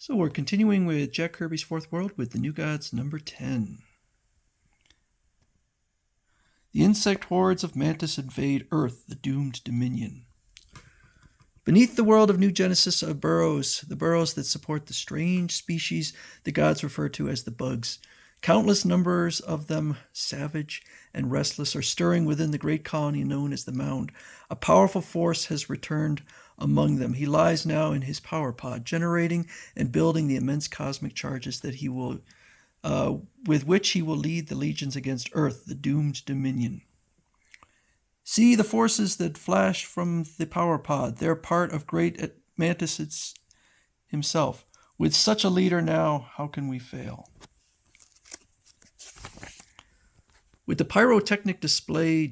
So we're continuing with Jack Kirby's Fourth World with the New Gods number 10. The insect hordes of Mantis invade Earth, the doomed dominion. Beneath the world of New Genesis are burrows, the burrows that support the strange species the gods refer to as the bugs. Countless numbers of them, savage and restless, are stirring within the great colony known as the Mound. A powerful force has returned among them. He lies now in his power pod, generating and building the immense cosmic charges that with which he will lead the legions against Earth, the doomed dominion. See the forces that flash from the power pod. They're part of great Mantis himself. With such a leader now, how can we fail? When the pyrotechnic display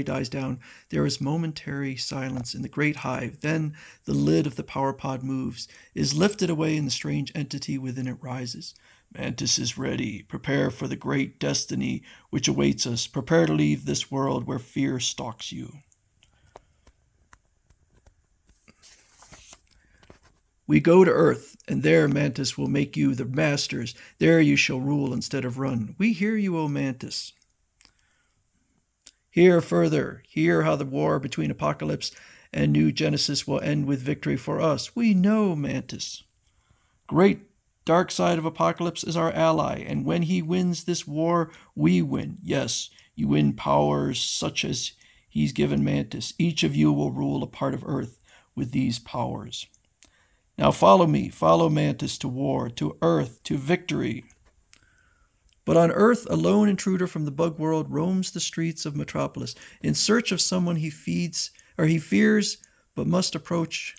dies down, there is momentary silence in the great hive. Then the lid of the power pod moves, is lifted away, and the strange entity within it rises. Mantis is ready. Prepare for the great destiny which awaits us. Prepare to leave this world where fear stalks you. We go to Earth, and there Mantis will make you the masters. There you shall rule instead of run. We hear you, O Mantis. Hear further. Hear how the war between Apocalypse and New Genesis will end with victory for us. We know, Mantis. Great dark side of Apocalypse is our ally, and when he wins this war, we win. Yes, you win powers such as he's given Mantis. Each of you will rule a part of Earth with these powers. Now follow me, follow Mantis to war, to Earth, to victory. But on Earth, a lone intruder from the bug world roams the streets of Metropolis in search of someone he fears, but must approach.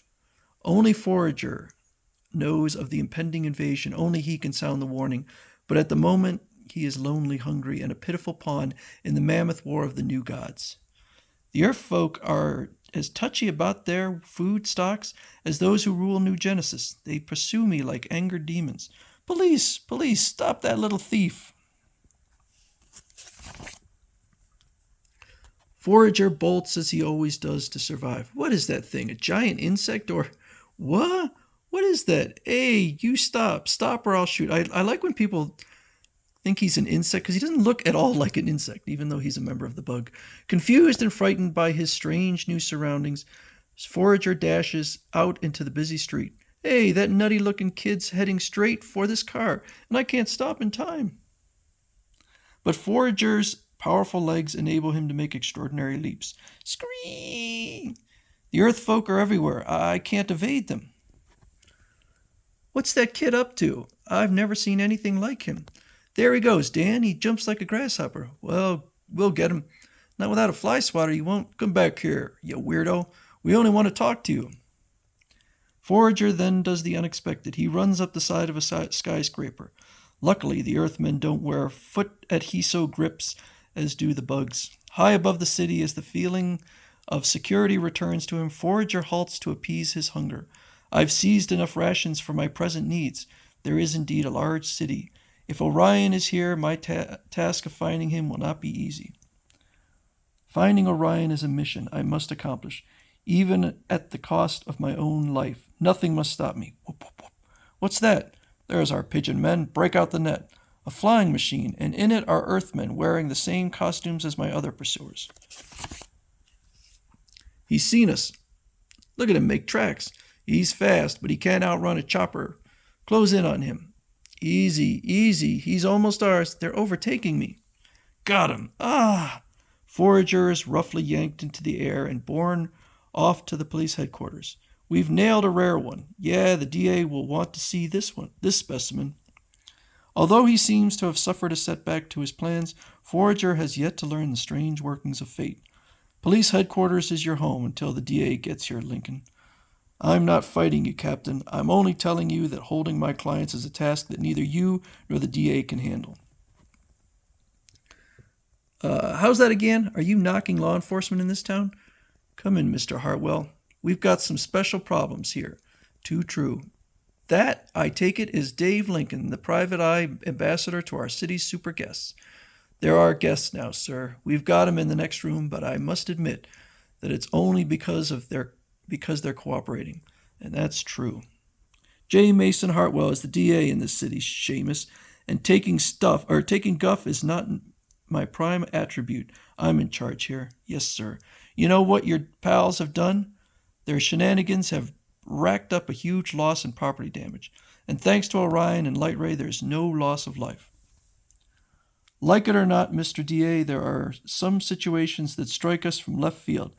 Only Forager knows of the impending invasion. Only he can sound the warning. But at the moment, he is lonely, hungry, and a pitiful pawn in the mammoth war of the new gods. The Earth folk are as touchy about their food stocks as those who rule New Genesis. They pursue me like angered demons. Police, police, stop that little thief. Forager bolts as he always does to survive. What is that thing? A giant insect or what? What is that? Hey, you stop. Stop or I'll shoot. I like when people think he's an insect because he doesn't look at all like an insect, even though he's a member of the bug. Confused and frightened by his strange new surroundings, Forager dashes out into the busy street. Hey, that nutty-looking kid's heading straight for this car, and I can't stop in time. But Forager's powerful legs enable him to make extraordinary leaps. Scream! The Earth folk are everywhere. I can't evade them. What's that kid up to? I've never seen anything like him. There he goes, Dan. He jumps like a grasshopper. Well, we'll get him. Not without a fly swatter, you won't. Come back here, you weirdo. We only want to talk to you. Forager then does the unexpected. He runs up the side of a skyscraper. Luckily, the Earthmen don't wear foot adhesive grips as do the bugs. High above the city, as the feeling of security returns to him, Forager halts to appease his hunger. I've seized enough rations for my present needs. There is indeed a large city. If Orion is here, my task of finding him will not be easy. Finding Orion is a mission I must accomplish, even at the cost of my own life. Nothing must stop me. Whoop, whoop, whoop. What's that? There's our pigeon men. Break out the net. A flying machine, and in it are Earthmen wearing the same costumes as my other pursuers. He's seen us. Look at him make tracks. He's fast, but he can't outrun a chopper. Close in on him. Easy, easy. He's almost ours. They're overtaking me. Got him. Ah! Forager is roughly yanked into the air and borne off to the police headquarters. We've nailed a rare one. Yeah, the DA will want to see this specimen. Although he seems to have suffered a setback to his plans, Forager has yet to learn the strange workings of fate. Police headquarters is your home until the DA gets here, Lincoln. I'm not fighting you, Captain. I'm only telling you that holding my clients is a task that neither you nor the DA can handle. How's that again? Are you knocking law enforcement in this town? Come in, Mr. Hartwell. We've got some special problems here. Too true. That, I take it, is Dave Lincoln, the private eye ambassador to our city's super guests. They're our guests now, sir. We've got 'em in the next room, but I must admit that it's only because they're cooperating. And that's true. J. Mason Hartwell is the DA in this city, Seamus, and taking guff is not my prime attribute. I'm in charge here. Yes, sir. You know what your pals have done? Their shenanigans have racked up a huge loss in property damage. And thanks to Orion and Light Ray, there's no loss of life. Like it or not, Mr. DA, there are some situations that strike us from left field.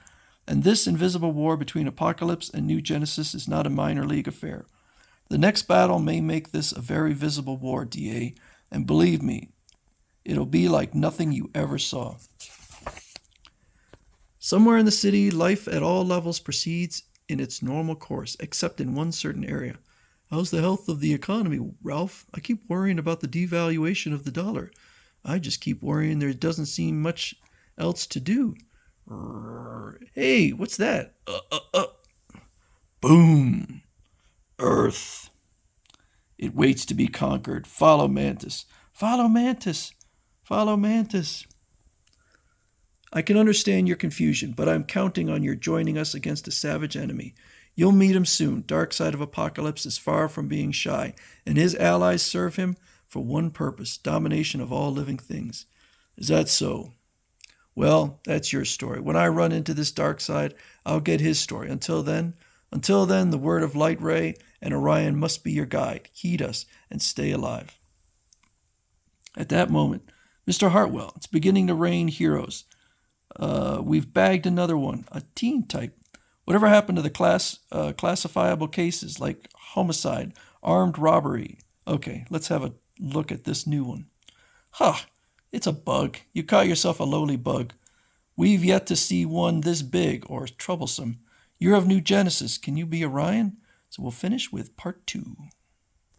And this invisible war between Apocalypse and New Genesis is not a minor league affair. The next battle may make this a very visible war, DA, and believe me, it'll be like nothing you ever saw. Somewhere in the city, life at all levels proceeds in its normal course, except in one certain area. How's the health of the economy, Ralph? I keep worrying about the devaluation of the dollar. I just keep worrying there doesn't seem much else to do. Hey, what's that? Boom. Earth. It waits to be conquered. Follow Mantis. Follow Mantis. Follow Mantis. I can understand your confusion, but I'm counting on your joining us against a savage enemy. You'll meet him soon. Dark Side of Apocalypse is far from being shy, and his allies serve him for one purpose, domination of all living things. Is that so? Well, that's your story. When I run into this dark side, I'll get his story. Until then, the word of Light Ray and Orion must be your guide. Heed us and stay alive. At that moment, Mr. Hartwell, it's beginning to rain heroes. We've bagged another one, a teen type. Whatever happened to the classifiable cases like homicide, armed robbery? Okay, let's have a look at this new one. It's a bug. You call yourself a lowly bug. We've yet to see one this big or troublesome. You're of New Genesis. Can you be Orion? So we'll finish with part 2.